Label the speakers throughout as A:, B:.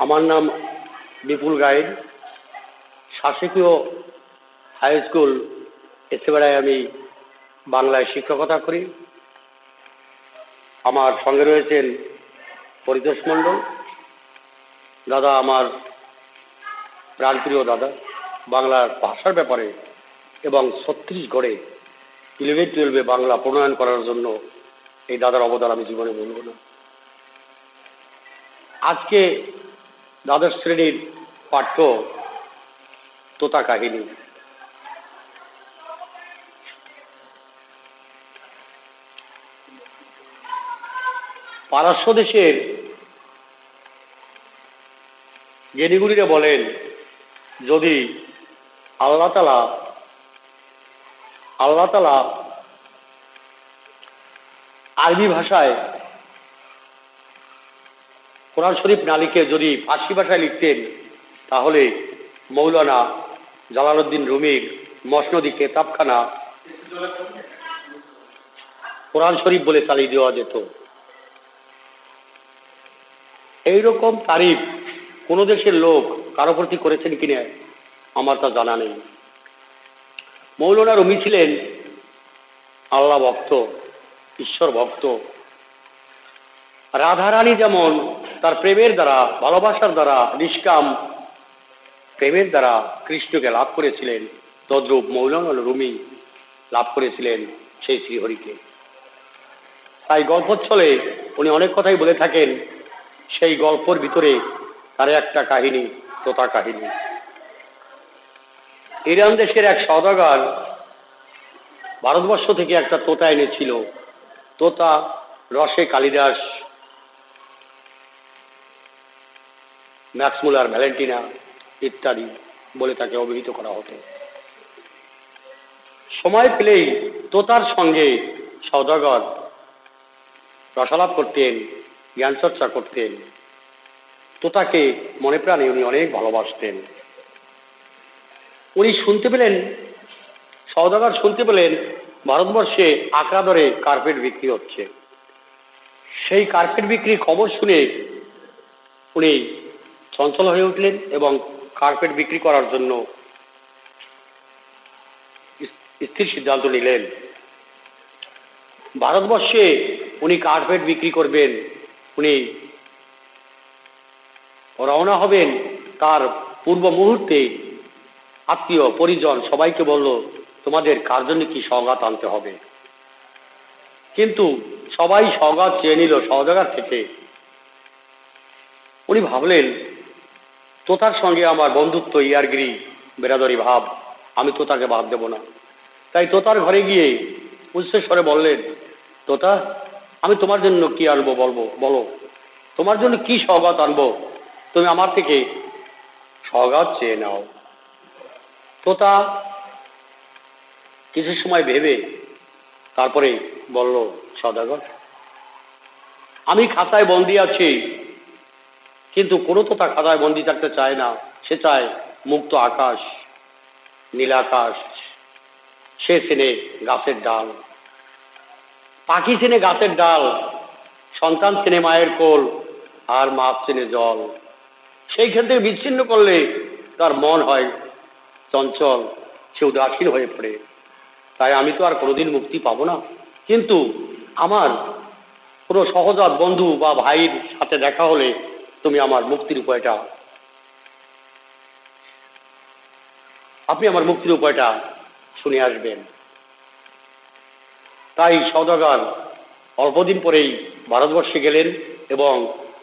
A: আমার নাম বিপুল guide. শাসकीয় high school এসেবেড়ায় আমি বাংলায় শিক্ষকতা করি। আমার সঙ্গে রয়েছেন পরিতোষ মণ্ডল দাদা, আমার প্রাণপ্রিয় দাদা। বাংলার ভাষার ব্যাপারে এবং ছত্তিশগড়ে 11-12 বাংলা প্রণয়ন করার জন্য এই দাদার অবদান আমি জীবনে বলব না। আজকে দ্বাদশ শ্রেণীর পাঠ্য তোতা কাহিনী। পারস্য দেশের জ্ঞানীগুণীরা বলেন, যদি আল্লাহ তাআলা আরবি ভাষায় কোরআন শরীফ না লিখে যদি ফার্সি ভাষায় লিখতেন, তাহলে মৌলানা জালালউদ্দিন রুমির মসনদি কেতাবখানা কোরআন শরীফ বলে চালিয়ে দেওয়া যেত। এইরকম তারিফ কোন দেশের লোক কারো প্রতি করেছেন কিনা আমার তা জানা নেই। মৌলানা রুমি ছিলেন আল্লাহ ভক্ত, ঈশ্বর ভক্ত। রাধারানী যেমন তার প্রেমের দ্বারা, ভালোবাসার দ্বারা, নিষ্কাম প্রেমের দ্বারা কৃষ্ণকে লাভ করেছিলেন, তদ্রূপ মৌলানা রুমি লাভ করেছিলেন সেই শ্রীহরিকে। তাই গল্পচ্ছলে উনি অনেক কথাই বলে থাকেন। সেই গল্পের ভিতরে তার একটা কাহিনী, তোতা কাহিনী। ইরান দেশের এক সওদাগর ভারতবর্ষ থেকে একটা তোতা এনেছিল। তোতা রসে কালিদাস, ম্যাক্সমূলার, ভ্যালেন্টিনা ইত্যাদি বলে তাকে অভিহিত করা হতো। সময় পেলেই তোতার সঙ্গে সওদাগর রসালাপ করতেন, জ্ঞান চর্চা করতেন। তোতাকে মনে প্রাণে উনি অনেক ভালোবাসতেন। উনি শুনতে পেলেন, সওদাগর শুনতে পেলেন ভারতবর্ষে আকড়া দরে কার্পেট বিক্রি হচ্ছে। সেই কার্পেট বিক্রির খবর শুনে উনি চঞ্চল হয়ে উঠলেন এবং কার্পেট বিক্রি করার জন্য স্থির সিদ্ধান্ত নিলেন। ভারতবর্ষে উনি কার্পেট বিক্রি করবেন। উনি রওনা হবেন। তার পূর্ব মুহূর্তে আত্মীয় পরিজন সবাইকে বলল, তোমাদের কার জন্য কি সওগাত আনতে হবে। কিন্তু সবাই সওগাত চেয়ে নিল সওদাগর থেকে। উনি ভাবলেন, তোতার সঙ্গে আমার বন্ধুত্ব, ইয়ারগিরি, বেরাদরি ভাব, আমি তোতাকে বাদ দেব না। তাই তোতার ঘরে গিয়ে উচ্চস্বরে বললেন, তোতা, আমি তোমার জন্য কি আনবো বলো, তোমার জন্য কি সওগাত আনবো, তুমি আমার থেকে সওগাত চেয়ে নাও। তোতা কিছু সময় ভেবে তারপরে বলল, সওদাগর, আমি খাতায় বন্দি আছি, কিন্তু কোনো তোতা খাতায় বন্দি থাকতে চায় না। সে চায় মুক্ত আকাশ, নীলাকাশ। সে চেনে গাছের ডাল, পাখি চেনে গাছের ডাল, সন্তান চেনে মায়ের কোল, আর মাছ চেনে জল। সেইখান থেকে বিচ্ছিন্ন করলে তার মন হয় চঞ্চল, সে উদাসীন হয়ে পড়ে। তাই আমি তো আর কোনোদিন মুক্তি পাবো না। কিন্তু আমার কোনো সহজাত বন্ধু বা ভাইয়ের সাথে দেখা হলে তুমি আমার মুক্তির উপায়টা, আপনি আমার মুক্তির উপায়টা শুনে আসবেন। তাই সওদাগর অল্পদিন পরেই ভারতবর্ষে গেলেন এবং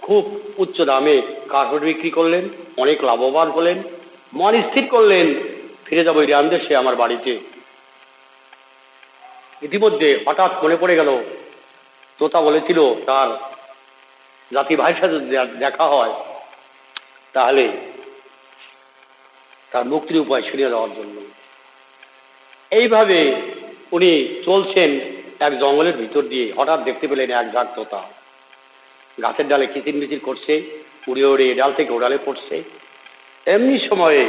A: খুব উচ্চ দামে কার্পেট বিক্রি করলেন, অনেক লাভবান হলেন। মন স্থির করলেন, ফিরে যাবো ইরান দেশে, আমার বাড়িতে। ইতিমধ্যে হঠাৎ মনে পড়ে গেল, তোতা বলেছিল তার জাতি ভাইয়ের সাথে দেখা হয় তাহলে তার মুক্তির উপায় শুনিয়ে দেওয়ার জন্য। এইভাবে উনি চলছেন এক জঙ্গলের ভিতর দিয়ে। হঠাৎ দেখতে পেলেন এক ঝাঁক তোতা গাছের ডালে কিচিরমিচির করছে, উড়ে উড়ে ডাল থেকে ওড়ালে পড়ছে। এমনি সময়ে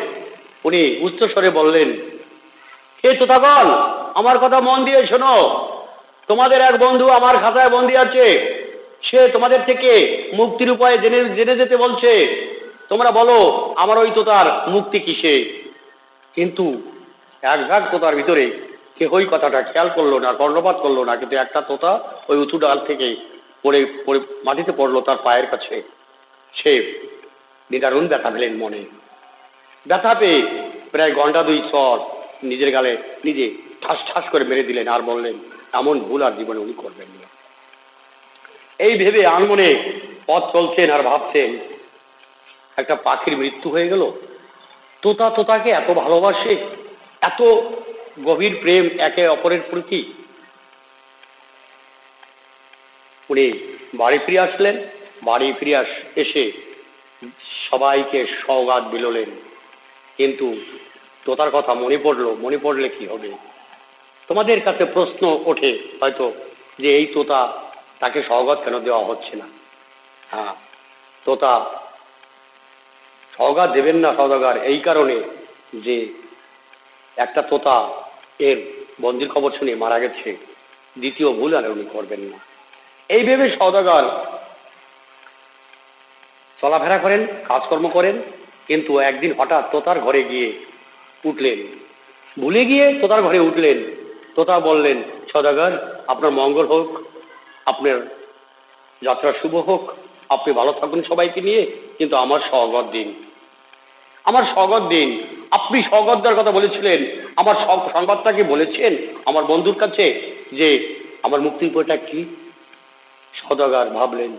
A: উনি উচ্চস্বরে বললেন, হে তোতাগণ, আমার কথা মন দিয়ে শোনো। তোমাদের এক বন্ধু আমার খাতায় বন্দি আছে। সে তোমাদের থেকে মুক্তির উপায় জেনে যেতে বলছে। তোমরা বলো আমার ওই তোতার মুক্তি কিসে? কিন্তু এক ঝাঁক তোতার ভিতরে কেহই কথাটা খেয়াল করলো না, কর্ণপাত করলো না, কিন্তু একটা তোতা ওই উঁচু ডাল থেকে পড়ে পড়ে মাটিতে পড়লো তার পায়ের কাছে। সে নিদারুণ ব্যথা পেলেন মনে। ব্যথা পেয়ে প্রায় ঘন্টা দুই চর নিজের গালে নিজে ঠাস ঠাস করে মেরে দিলেন, আর বললেন এমন ভুল আর জীবনে উনি করবেন না। এই ভেবে আনমনে পথ চলছেন আর ভাবছেন, একটা পাখির মৃত্যু হয়ে গেল, তোতা তোতাকে এত ভালোবাসে, এত গভীর প্রেম একে অপরের প্রতি। উনি বাড়ি ফিরে আসলেন। বাড়ি ফিরে এসে সবাইকে সওগাত বিলোলেন। কিন্তু তোতার কথা মনে পড়লো, মনে পড়লে কি হবে? তোমাদের কাছে প্রশ্ন ওঠে হয়তো যে এই তোতা, তাকে সওগাত কেন দেওয়া হচ্ছে না? হ্যাঁ, তোতা সওগাত দেবেন না সওদাগর এই কারণে যে একটা তোতা এর বন্দির খবর শুনে মারা গেছে, দ্বিতীয় ভুল আর উনি করবেন না। এই ভেবে সওদাগর চলাফেরা করেন, কাজকর্ম করেন। কিন্তু একদিন হঠাৎ তোতার ঘরে গিয়ে উঠলেন, ভুলে গিয়ে তোতার ঘরে উঠলেন। তোতা বললেন, সওদাগর আপনার মঙ্গল হোক, আপনার যাত্রা শুভ হোক, আপনি ভালো থাকুন সবাইকে নিয়ে, কিন্তু আমার সওগাত দিন, আমার সওগাত দিন। আপনি সওগাত দেওয়ার কথা বলেছিলেন, আমার সংবাদটা কি বলেছেন আমার বন্ধুর কাছে যে আমার মুক্তির উপায়টা কি? সওদাগর ভাবলেন,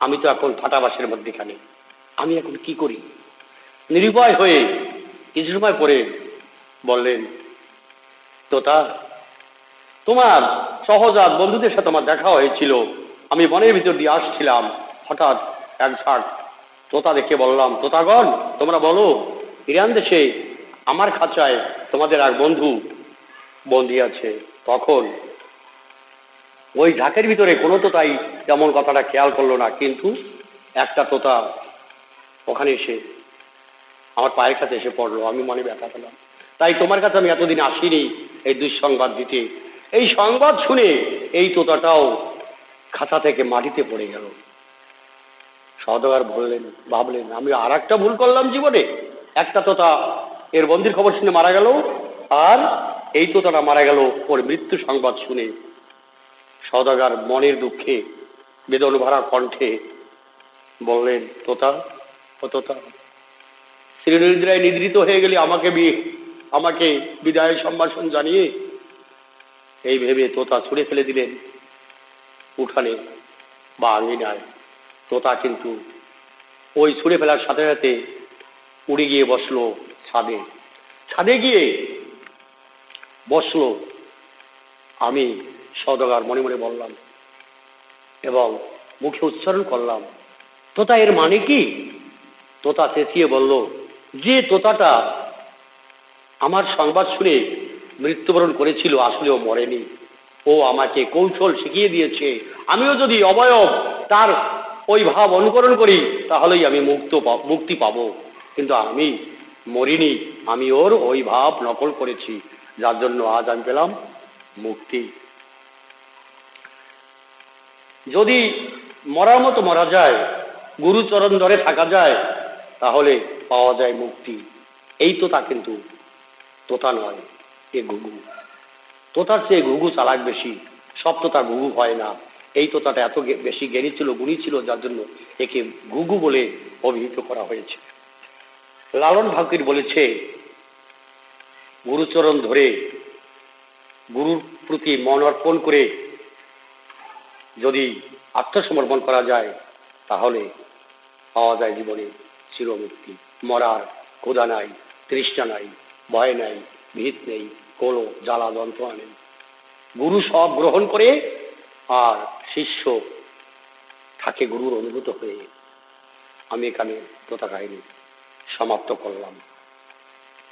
A: আমি তো এখন ফাটাবাসের মধ্যেখানে, আমি এখন কি করি? নিরুপায় হয়ে কিছু সময় পরে বললেন, তোতা তোমার সহজাত বন্ধুদের সাথে আমার দেখা হয়েছিল, আমি বনের ভিতর দিয়ে আসছিলাম, হঠাৎ এক ঝাঁক তোতা দেখে বললাম, তোতাগণ তোমরা বলো ইরান দেশে আমার খাঁচায় তোমাদের এক বন্ধু বন্দী আছে। তখন ওই ঝাঁকের ভিতরে কোনো তোতাই তেমন কথাটা খেয়াল করলো না, কিন্তু একটা তোতা ওখানে এসে আমার পায়ের কাছে এসে পড়লো, আমি মনে ব্যথা পেলাম। তাই তোমার কাছে আমি এতদিন আসিনি এই দুঃসংবাদ দিতে। এই সংবাদ শুনে এই তোতাটাও খাঁচা থেকে মাটিতে পড়ে গেল। সওদাগর বললেন, ভাবলেন আমি আর একটা ভুল করলাম জীবনে। একটা তোতা এর বন্দির খবর শুনে মারা গেল, আর এই তোতাটা মারা গেল ওর মৃত্যু সংবাদ শুনে। সওদাগর মনের দুঃখে বেদন ভরা কণ্ঠে বললেন, তোতা ও তোতা, শ্রীনিদ্রায় নিদ্রিত হয়ে গেলে আমাকে বিদায় সম্ভাষণ জানিয়ে। এই ভেবে তোতা ছুঁড়ে ফেলে দিলেন উঠানে বা আঙিনায়। তোতা কিন্তু ওই ছুঁড়ে ফেলার সাথে সাথে উড়ে গিয়ে বসলো ছাদে। ছাদে গিয়ে বসলো। আমি সওদাগর মনে মনে বললাম এবং মুখে উচ্চারণ করলাম, তোতা এর মানে কি? তোতা চেঁচিয়ে বলল, যে তোতাটা আমার সংবাদ শুনে মৃত্যুবরণ করেছিল আসলে ও মরেনি, ও আমাকে কৌশল শিখিয়ে দিয়েছে। আমিও যদি অবয়ব তার ওই ভাব অনুকরণ করি তাহলেই আমি মুক্তি পাবো, কিন্তু আমি মরিনি, আমি ওর ওই ভাব নকল করেছি, যার জন্য আজ আমি পেলাম মুক্তি। যদি মরার মতো মরা যায়, গুরুচরণ ধরে থাকা যায়, তাহলে পাওয়া যায় মুক্তি। এই তোতা কিন্তু তোতা নয়, এ ঘুঘু। তোতার চেয়ে ঘুঘু চালাক বেশি, সব তোতা ঘুঘু হয় না। এই তোতাটা এত বেশি জ্ঞানী ছিল, গুণী ছিল, যার জন্য একে ঘুঘু বলে অভিহিত করা হয়েছে। লালন ফকির বলেছে, গুরুচরণ ধরে গুরুর প্রতি মন অর্পণ করে যদি আত্মসমর্পণ করা যায় তাহলে পাওয়া যায় জীবনে চিরমুক্তি। মরার ক্ষুধা নাই, তৃষ্ণা নাই, ভয় নাই, ভীত নেই, কোনো জ্বালা যন্ত্রণা নেই। গুরু সব গ্রহণ করে আর শিষ্য থাকে গুরুর অনুভূত হয়ে। আমি এখানে তোতা কাহিনী সমাপ্ত করলাম।